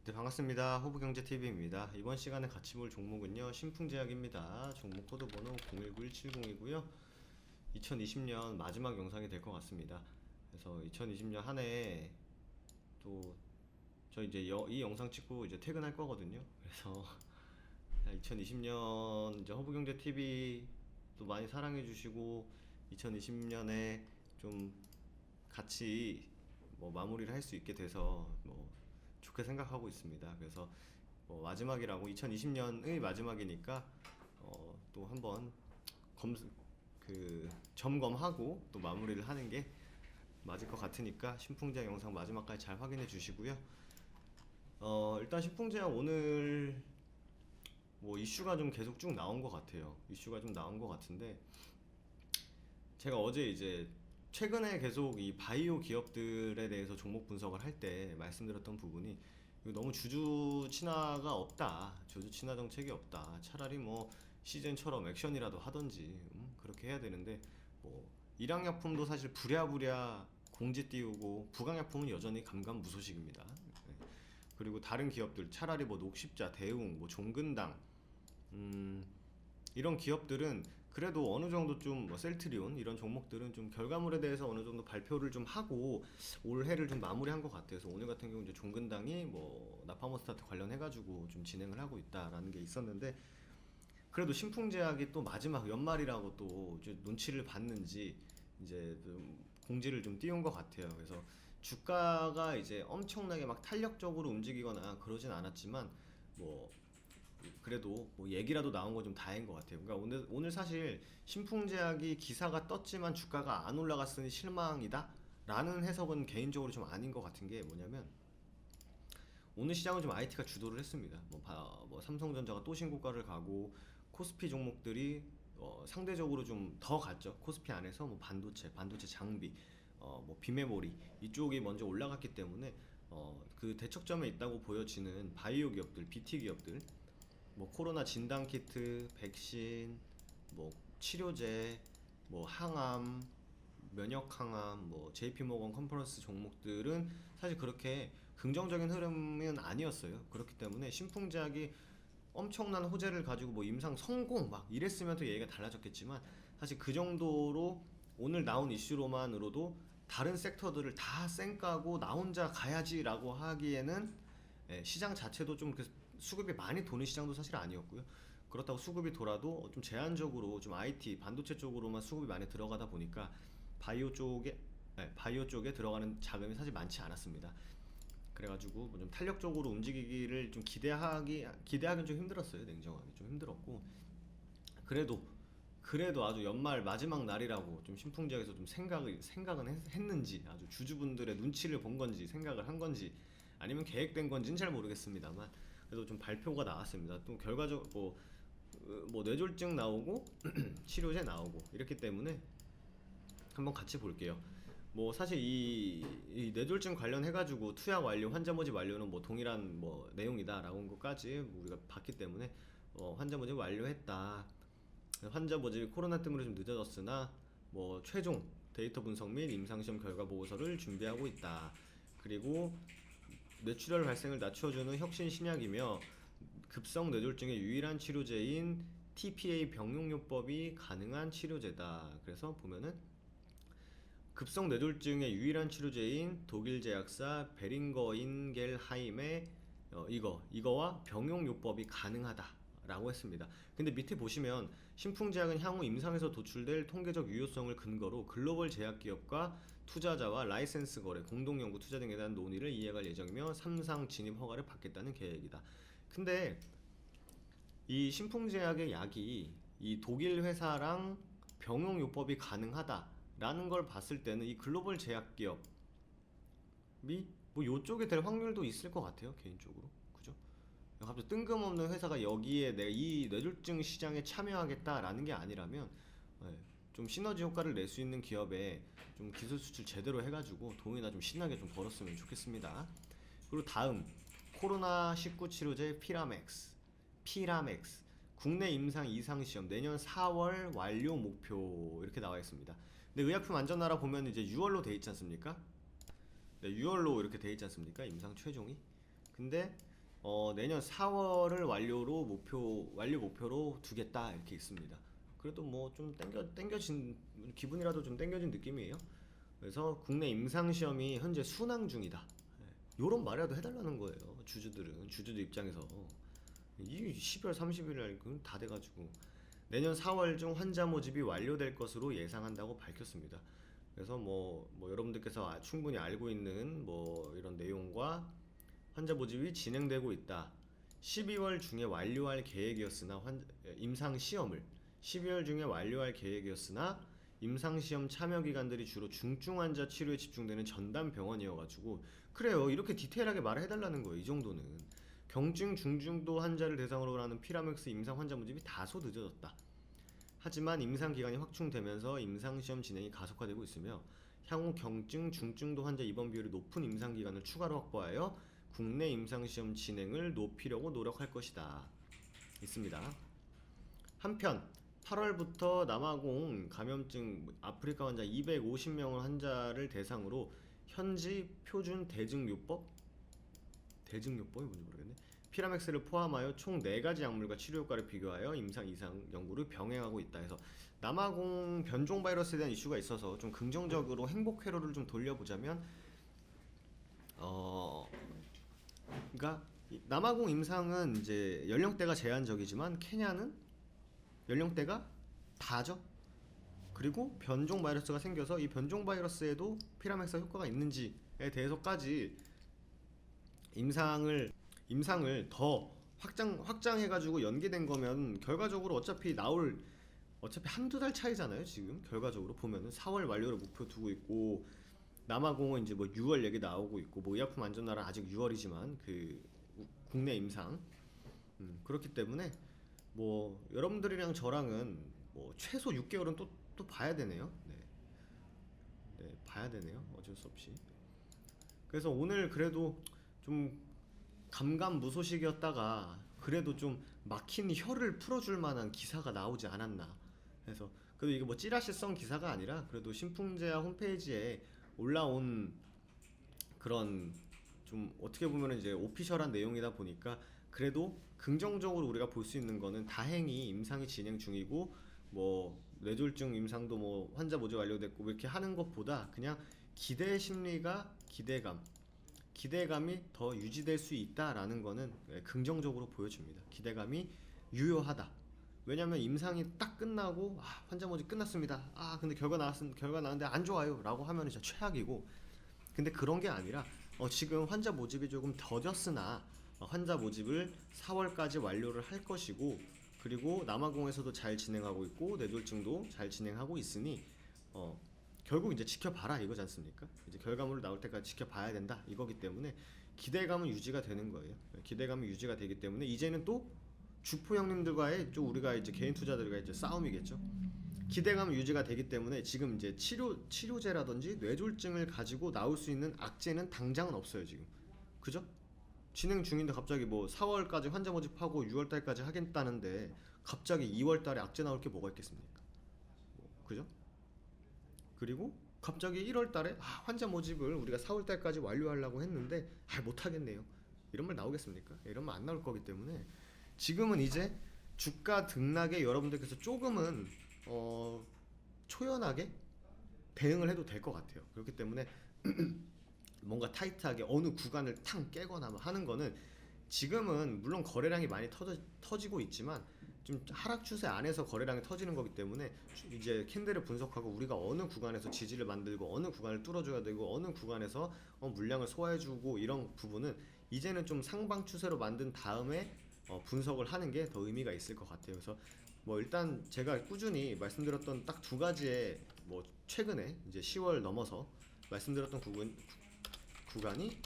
네, 반갑습니다. 호부경제TV입니다. 이번 시간에 같이 볼 종목은요, 신풍제약입니다. 종목 코드 번호 019170이고요. 2020년 마지막 영상이 될 것 같습니다. 그래서 2020년 한 해 또 저 이제 이 영상 찍고 이제 퇴근할 거거든요. 그래서 2020년 이제 허브경제TV 또 많이 사랑해 주시고 2020년에 좀 같이 뭐 마무리를 할 수 있게 돼서 뭐 좋게 생각하고 있습니다. 그래서 뭐 마지막이라고 2020년의 마지막이니까 또 한번 검 점검하고 또 마무리를 하는 게 맞을 것 같으니까 신풍제약 영상 마지막까지 잘 확인해 주시고요. 일단 신풍제약 오늘 뭐 이슈가 좀 계속 쭉 나온 것 같아요. 이슈가 좀 나온 것 같은데 제가 어제 이제 최근에 계속 이 바이오 기업들에 대해서 종목 분석을 할 때 말씀드렸던 부분이 이거 너무 주주 친화가 없다. 주주 친화 정책이 없다. 차라리 뭐 시즌처럼 액션이라도 하던지 그렇게 해야 되는데 뭐 일양약품도 사실 부랴부랴 공지 띄우고 부강약품은 여전히 감감무소식입니다. 네. 그리고 다른 기업들 차라리 뭐 녹십자, 대웅, 뭐 종근당 이런 기업들은 그래도 어느 정도 좀뭐 셀트리온 이런 종목들은 좀 결과물에 대해서 어느 정도 발표를 좀 하고 올해를 좀 마무리한 것 같아서 오늘 같은 경우 이제 종근당이 뭐 나파모스타트 관련해 가지고 좀 진행을 하고 있다라는 게 있었는데 그래도 신풍제약이 또 마지막 연말이라고 또 이제 눈치를 봤는지 이제 좀 공지를 좀 띄운 것 같아요. 그래서 주가가 이제 엄청나게 막 탄력적으로 움직이거나 그러진 않았지만 뭐 그래도 뭐 얘기라도 나온 거 좀 다행인 것 같아요. 그러니까 오늘 사실 신풍제약이 기사가 떴지만 주가가 안 올라갔으니 실망이다 라는 해석은 개인적으로 좀 아닌 것 같은 게 뭐냐면 오늘 시장은 좀 IT가 주도를 했습니다. 뭐 삼성전자가 또 신고가를 가고 코스피 종목들이 상대적으로 좀 더 갔죠. 코스피 안에서 뭐 반도체 장비, 뭐 비메모리 이쪽이 먼저 올라갔기 때문에 그 대척점에 있다고 보여지는 바이오 기업들, BT 기업들, 뭐 코로나 진단 키트, 백신, 뭐 치료제, 뭐 항암, 면역 항암, 뭐 JP모건 컨퍼런스 종목들은 사실 그렇게 긍정적인 흐름은 아니었어요. 그렇기 때문에 신풍제약이 엄청난 호재를 가지고 뭐 임상 성공 막 이랬으면 또 얘기가 달라졌겠지만 사실 그 정도로 오늘 나온 이슈로만으로도 다른 섹터들을 다 쌩까고 나 혼자 가야지라고 하기에는 시장 자체도 좀 수급이 많이 도는 시장도 사실 아니었고요. 그렇다고 수급이 돌아도 좀 제한적으로 좀 IT 반도체 쪽으로만 수급이 많이 들어가다 보니까 바이오 쪽에 들어가는 자금이 사실 많지 않았습니다. 그래가지고 뭐좀 탄력적으로 움직이기를 좀 기대하긴 좀 힘들었어요. 냉정하게 좀 힘들었고 그래도 아주 연말 마지막 날이라고 좀 신풍제약에서 좀 생각은 했는지 아주 주주분들의 눈치를 본 건지 생각을 한 건지 아니면 계획된 건지는 잘 모르겠습니다만 그래도 좀 발표가 나왔습니다. 또 결과적 뭐 뇌졸중 나오고 치료제 나오고 이렇기 때문에 한번 같이 볼게요. 뭐 사실 이 뇌졸중 관련해가지고 투약 완료, 환자 모집 완료는 뭐 동일한 뭐 내용이다라고 한 것까지 우리가 봤기 때문에 환자 모집 완료했다. 환자 모집이 코로나 때문에 좀 늦어졌으나 뭐 최종 데이터 분석 및 임상시험 결과 보고서를 준비하고 있다. 그리고 뇌출혈 발생을 낮춰주는 혁신 신약이며 급성 뇌졸중의 유일한 치료제인 TPA 병용요법이 가능한 치료제다. 그래서 보면은 급성 뇌졸중의 유일한 치료제인 독일 제약사 베링거 인겔하임의 이거와 병용요법이 가능하다라고 했습니다. 근데 밑에 보시면 신풍제약은 향후 임상에서 도출될 통계적 유효성을 근거로 글로벌 제약기업과 투자자와 라이센스 거래, 공동연구 투자 등에 대한 논의를 이어갈 예정이며 3상 진입 허가를 받겠다는 계획이다. 근데 이 신풍제약의 약이 이 독일 회사랑 병용요법이 가능하다라는 걸 봤을 때는 이 글로벌 제약기업이 뭐 요쪽에 될 확률도 있을 것 같아요, 개인적으로. 그죠? 갑자기 뜬금없는 회사가 여기에 내가 이 뇌졸중 시장에 참여하겠다라는 게 아니라면 좀 시너지 효과를 낼 수 있는 기업에 좀 기술 수출 제대로 해가지고 돈이나 좀 신나게 좀 벌었으면 좋겠습니다. 그리고 다음 코로나19 치료제 피라맥스 국내 임상 이상 시험 내년 4월 완료 목표 이렇게 나와 있습니다. 근데 의약품 안전나라 보면 이제 6월로 돼 있지 않습니까? 네, 6월로 이렇게 돼 있지 않습니까? 임상 최종이. 근데 내년 4월을 완료 목표로 두겠다 이렇게 있습니다. 그래도 뭐 좀 땡겨진 기분이라도 좀 땡겨진 느낌이에요. 그래서 국내 임상 시험이 현재 순항 중이다. 요런 말이라도 해달라는 거예요. 주주들 입장에서 이 12월 30일 날 다 돼가지고 내년 4월 중 환자 모집이 완료될 것으로 예상한다고 밝혔습니다. 그래서 뭐 여러분들께서 충분히 알고 있는 뭐 이런 내용과 환자 모집이 진행되고 있다. 12월 중에 완료할 계획이었으나 임상 시험을 12월 중에 완료할 계획이었으나 임상 시험 참여 기관들이 주로 중증 환자 치료에 집중되는 전담 병원이어가지고 그래요. 이렇게 디테일하게 말을 해달라는 거예요. 이 정도는 경증 중증도 환자를 대상으로 하는 피라맥스 임상 환자 모집이 다소 늦어졌다. 하지만 임상 기간이 확충되면서 임상 시험 진행이 가속화되고 있으며 향후 경증 중증도 환자 입원 비율이 높은 임상 기간을 추가로 확보하여 국내 임상 시험 진행을 높이려고 노력할 것이다. 있습니다. 한편 8월부터 남아공 감염증 아프리카 환자 250명 환자를 대상으로 현지 표준 대증요법이 뭔지 모르겠네. 피라맥스를 포함하여 총 4가지 약물과 치료 효과를 비교하여 임상 이상 연구를 병행하고 있다 해서 남아공 변종 바이러스에 대한 이슈가 있어서 좀 긍정적으로 행복 회로를 좀 돌려보자면 그러니까 남아공 임상은 이제 연령대가 제한적이지만 케냐는 연령대가 다죠. 그리고 변종 바이러스가 생겨서 이 변종 바이러스에도 피라맥스 효과가 있는지에 대해서까지 임상을 더 확장해가지고 연계된 거면 결과적으로 어차피 한두 달 차이잖아요. 지금 결과적으로 보면은 4월 완료를 목표 두고 있고 남아공은 이제 뭐 6월 얘기 나오고 있고 뭐 의약품 안전날은 아직 6월이지만 그 국내 임상 그렇기 때문에 뭐 여러분들이랑 저랑은 뭐 최소 6개월은 또 봐야 되네요. 네, 봐야 되네요. 어쩔 수 없이. 그래서 오늘 그래도 좀 감감무소식이었다가 그래도 좀 막힌 혀를 풀어줄 만한 기사가 나오지 않았나 해서 그래도 이게 뭐 찌라시성 기사가 아니라 그래도 신풍제야 홈페이지에 올라온 그런 좀 어떻게 보면 이제 오피셜한 내용이다 보니까 그래도 긍정적으로 우리가 볼 수 있는 거는 다행히 임상이 진행 중이고 뭐 뇌졸중 임상도 뭐 환자 모집 완료됐고 이렇게 하는 것보다 그냥 기대감이 더 유지될 수 있다라는 거는 긍정적으로 보여줍니다. 기대감이 유효하다. 왜냐면 임상이 딱 끝나고 환자 모집 끝났습니다. 근데 결과 나왔는데 안 좋아요 라고 하면 진짜 최악이고 근데 그런 게 아니라 지금 환자 모집이 조금 더뎠으나 환자 모집을 4월까지 완료를 할 것이고 그리고 남아공에서도 잘 진행하고 있고 뇌졸중도 잘 진행하고 있으니 결국 이제 지켜봐라 이거지 않습니까? 이제 결과물 나올 때까지 지켜봐야 된다 이거기 때문에 기대감은 유지가 되는 거예요. 기대감이 유지가 되기 때문에 이제는 또 주포 형님들과의 좀 우리가 이제 개인 투자들과 이제 싸움이겠죠. 기대감 유지가 되기 때문에 지금 이제 치료제라든지 뇌졸중을 가지고 나올 수 있는 악재는 당장은 없어요 지금. 그죠? 진행 중인데 갑자기 뭐 4월까지 환자 모집하고 6월달까지 하겠다는데 갑자기 2월달에 악재 나올 게 뭐가 있겠습니까? 그죠? 그리고 갑자기 1월달에 환자 모집을 우리가 4월달까지 완료하려고 했는데 못하겠네요. 이런 말 나오겠습니까? 이런 말 안 나올 거기 때문에 지금은 이제 주가 등락에 여러분들께서 조금은 초연하게 대응을 해도 될 것 같아요. 그렇기 때문에 뭔가 타이트하게 어느 구간을 탕 깨거나 하는 거는 지금은 물론 거래량이 많이 터지고 있지만 좀 하락 추세 안에서 거래량이 터지는 거기 때문에 이제 캔들을 분석하고 우리가 어느 구간에서 지지를 만들고 어느 구간을 뚫어줘야 되고 어느 구간에서 물량을 소화해주고 이런 부분은 이제는 좀 상방 추세로 만든 다음에 분석을 하는 게 더 의미가 있을 것 같아요. 그래서 뭐 일단 제가 꾸준히 말씀드렸던 딱 두 가지의 뭐 최근에 이제 10월 넘어서 말씀드렸던 구간이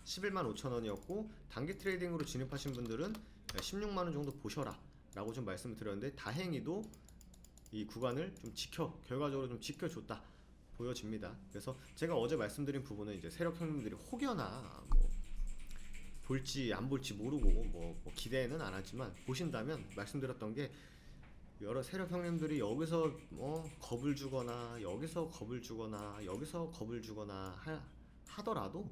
11만 5천 원이었고 단기 트레이딩으로 진입하신 분들은 16만 원 정도 보셔라 라고 좀 말씀을 드렸는데 다행히도 이 구간을 좀 결과적으로 좀 지켜줬다 보여집니다. 그래서 제가 어제 말씀드린 부분은 이제 세력 형님들이 혹여나 뭐 볼지 안 볼지 모르고 뭐 기대는 안 하지만 보신다면 말씀드렸던 게 여러 세력 형님들이 여기서 겁을 주거나 여기서 겁을 주거나 여기서 겁을 주거나 하더라도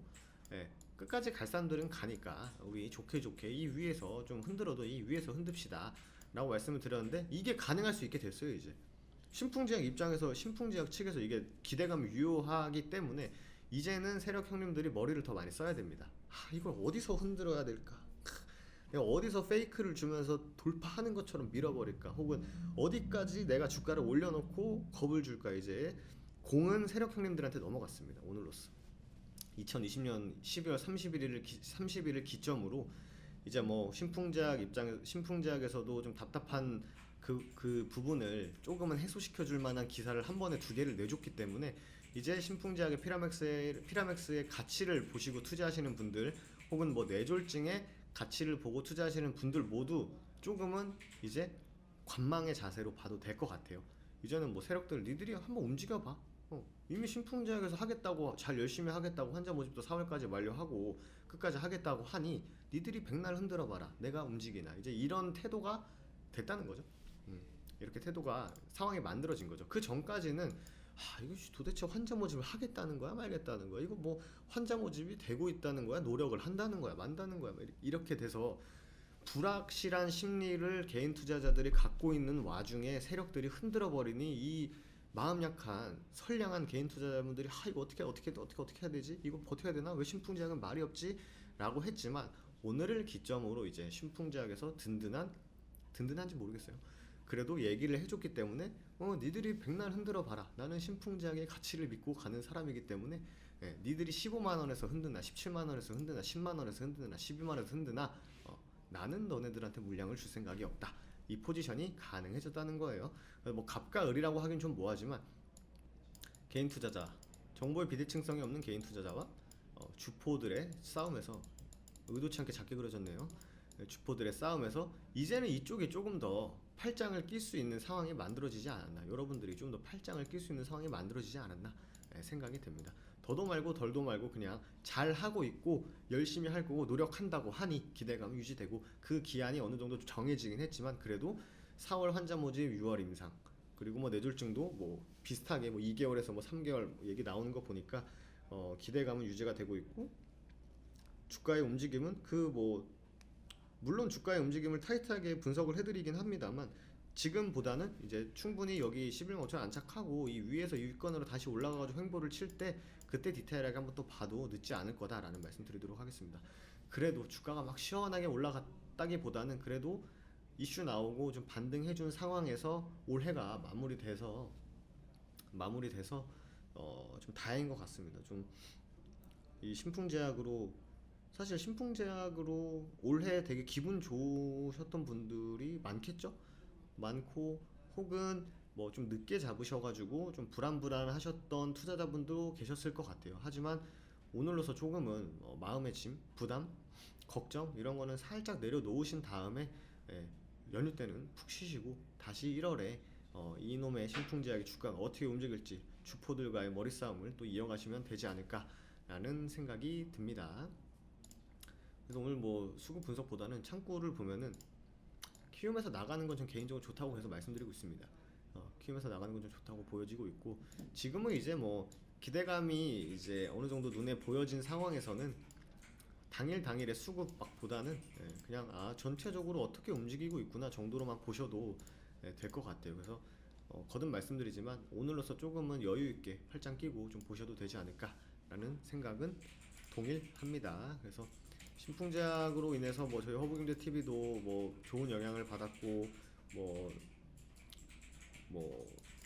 끝까지 갈 사람들은 가니까 우리 좋게 좋게 이 위에서 좀 흔들어도 이 위에서 흔듭시다 라고 말씀을 드렸는데, 이게 가능할 수 있게 됐어요. 이제 신풍지학 입장에서, 신풍지학 측에서 이게 기대감이 유효하기 때문에 이제는 세력 형님들이 머리를 더 많이 써야 됩니다. 이걸 어디서 흔들어야 될까, 내가 어디서 페이크를 주면서 돌파하는 것처럼 밀어버릴까, 혹은 어디까지 내가 주가를 올려놓고 겁을 줄까. 이제 공은 세력 형님들한테 넘어갔습니다. 오늘로써 2020년 12월 30일을 기점으로 이제 뭐 신풍제약에서도 좀 답답한 그 부분을 조금은 해소시켜 줄 만한 기사를 한 번에 두 개를 내줬기 때문에 이제 신풍제약의 피라맥스의 가치를 보시고 투자하시는 분들, 혹은 뭐 뇌졸중의 가치를 보고 투자하시는 분들 모두 조금은 이제 관망의 자세로 봐도 될 것 같아요. 이제는 뭐 세력들 니들이 한번 움직여봐. 이미 신풍제약에서 하겠다고, 잘 열심히 하겠다고, 환자 모집도 4월까지 완료하고 끝까지 하겠다고 하니 니들이 백날 흔들어봐라, 내가 움직이나. 이제 이런 태도가 됐다는 거죠. 이렇게 태도가 상황이 만들어진 거죠. 그 전까지는 이거 도대체 환자 모집을 하겠다는 거야 말겠다는 거야, 이거 뭐 환자 모집이 되고 있다는 거야, 노력을 한다는 거야 만다는 거야, 이렇게 돼서 불확실한 심리를 개인 투자자들이 갖고 있는 와중에 세력들이 흔들어 버리니 이 마음 약한 선량한 개인 투자자분들이 이거 어떻게 해야 되지? 이거 버텨야 되나? 왜 신풍제약은 말이 없지? 라고 했지만, 오늘을 기점으로 이제 신풍제약에서 든든한지 모르겠어요. 그래도 얘기를 해줬기 때문에 니들이 백날 흔들어 봐라, 나는 신풍제약의 가치를 믿고 가는 사람이기 때문에 니들이 15만원에서 흔드나 17만원에서 흔드나 10만원에서 흔드나 12만원에서 흔드나 나는 너네들한테 물량을 줄 생각이 없다. 이 포지션이 가능해졌다는 거예요. 뭐 갑과 을이라고 하긴 좀 뭐하지만, 개인 투자자, 정보의 비대칭성이 없는 개인 투자자와 주포들의 싸움에서, 의도치 않게 작게 그려졌네요. 주포들의 싸움에서 이제는 이쪽이 조금 더 팔짱을 낄 수 있는 상황이 만들어지지 않았나, 여러분들이 좀 더 팔짱을 낄 수 있는 상황이 만들어지지 않았나 생각이 됩니다. 더도 말고 덜도 말고 그냥 잘 하고 있고 열심히 할 거고 노력한다고 하니 기대감이 유지되고, 그 기한이 어느 정도 정해지긴 했지만 그래도 4월 환자 모집, 6월 임상, 그리고 뭐 뇌졸중도 뭐 비슷하게 뭐 2개월에서 뭐 3개월 얘기 나오는 거 보니까 기대감은 유지가 되고 있고, 주가의 움직임은 물론 주가의 움직임을 타이트하게 분석을 해드리긴 합니다만, 지금보다는 이제 충분히 여기 11만 5천 안착하고 이 위에서 윗건으로 다시 올라가가지고 횡보를 칠 때, 그때 디테일하게 한번 또 봐도 늦지 않을 거다라는 말씀 드리도록 하겠습니다. 그래도 주가가 막 시원하게 올라갔다기보다는 그래도 이슈 나오고 좀 반등해준 상황에서 올해가 마무리돼서 좀 다행인 것 같습니다. 좀 이 신풍제약으로, 사실 신풍제약으로 올해 되게 기분 좋으셨던 분들이 많겠죠? 많고, 혹은 뭐 좀 늦게 잡으셔가지고 좀 불안하셨던 투자자분도 계셨을 것 같아요. 하지만 오늘로서 조금은 마음의 짐, 부담, 걱정 이런 거는 살짝 내려놓으신 다음에 연휴 때는 푹 쉬시고 다시 1월에 이놈의 신풍제약의 주가가 어떻게 움직일지 주포들과의 머리싸움을 또 이어가시면 되지 않을까라는 생각이 듭니다. 그래서 오늘 뭐 수급 분석보다는 창구를 보면은 키움에서 나가는 건 전 개인적으로 좋다고 계속 말씀드리고 있습니다. 키움에서 나가는 건 좀 좋다고 보여지고 있고, 지금은 이제 뭐 기대감이 이제 어느 정도 눈에 보여진 상황에서는 당일의 수급보다는 그냥 전체적으로 어떻게 움직이고 있구나 정도로만 보셔도 될 것 같아요. 그래서 거듭 말씀드리지만 오늘로서 조금은 여유 있게 팔짱 끼고 좀 보셔도 되지 않을까라는 생각은 동일합니다. 그래서 신풍제약으로 인해서 뭐 저희 허브경제 TV도 뭐 좋은 영향을 받았고, 뭐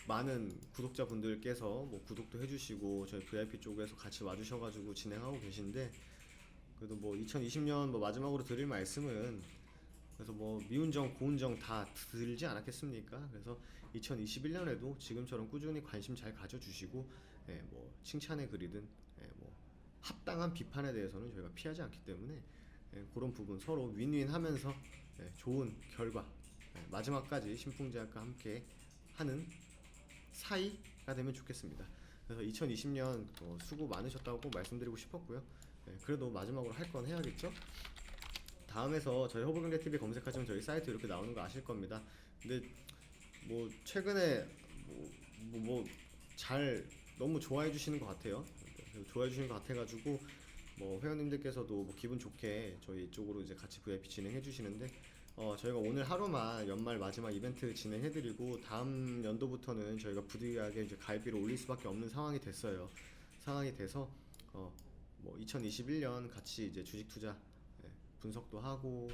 많은 구독자분들께서 뭐 구독도 해주시고 저희 VIP 쪽에서 같이 와주셔가지고 진행하고 계신데, 그래도 뭐 2020년 뭐 마지막으로 드릴 말씀은, 그래서 뭐 미운 정 고운 정 다 들지 않았겠습니까? 그래서 2021년에도 지금처럼 꾸준히 관심 잘 가져주시고, 뭐 칭찬의 글이든 뭐 합당한 비판에 대해서는 저희가 피하지 않기 때문에 그런 부분 서로 윈윈하면서 좋은 결과, 마지막까지 신풍제약과 함께 하는 사이가 되면 좋겠습니다. 그래서 2020년 수고 많으셨다고 말씀드리고 싶었고요. 그래도 마지막으로 할 건 해야겠죠? 다음에서 저희 허브경제TV 검색하시면 저희 사이트 이렇게 나오는 거 아실 겁니다. 근데 뭐 최근에 잘 너무 좋아해 주시는 것 같아요. 좋아해 주시는 것 같아가지고 뭐 회원님들께서도 뭐 기분 좋게 저희 쪽으로 이제 같이 VIP 진행해 주시는데 저희가 오늘 하루만 연말 마지막 이벤트 진행해드리고 다음 연도부터는 저희가 부득이하게 이제 가입비를 올릴 수밖에 없는 상황이 됐어요. 상황이 돼서 뭐 2021년 같이 이제 주식 투자 분석도 하고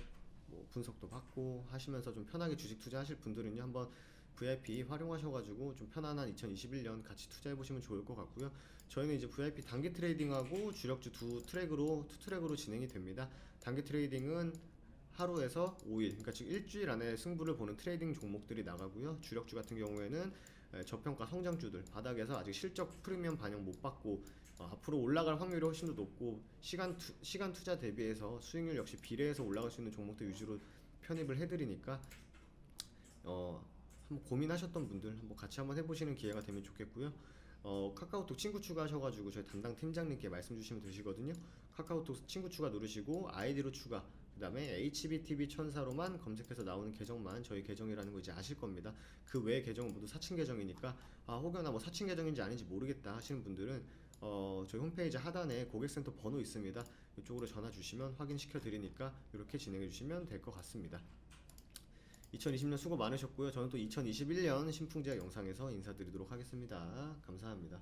뭐 분석도 받고 하시면서 좀 편하게 주식 투자하실 분들은요 한번 VIP 활용하셔가지고 좀 편안한 2021년 같이 투자해보시면 좋을 것 같고요. 저희는 이제 VIP 단기 트레이딩하고 주력주 투 트랙으로 진행이 됩니다. 단기 트레이딩은 하루에서 5일, 그러니까 지금 일주일 안에 승부를 보는 트레이딩 종목들이 나가고요. 주력주 같은 경우에는 저평가 성장주들 바닥에서 아직 실적 프리미엄 반영 못 받고 앞으로 올라갈 확률이 훨씬 더 높고 시간 투자 대비해서 수익률 역시 비례해서 올라갈 수 있는 종목들 위주로 편입을 해드리니까 한번 고민하셨던 분들 한번 같이 한번 해보시는 기회가 되면 좋겠고요. 카카오톡 친구 추가하셔가지고 저희 담당 팀장님께 말씀 주시면 되시거든요. 카카오톡 친구 추가 누르시고 아이디로 추가, 그 다음에 HBTV 천사로만 검색해서 나오는 계정만 저희 계정이라는 거 이제 아실 겁니다. 그 외 계정은 모두 사칭 계정이니까 혹여나 뭐 사칭 계정인지 아닌지 모르겠다 하시는 분들은 저희 홈페이지 하단에 고객센터 번호 있습니다. 이쪽으로 전화 주시면 확인시켜 드리니까 이렇게 진행해 주시면 될 것 같습니다. 2020년 수고 많으셨고요. 저는 또 2021년 신풍제약 영상에서 인사드리도록 하겠습니다. 감사합니다.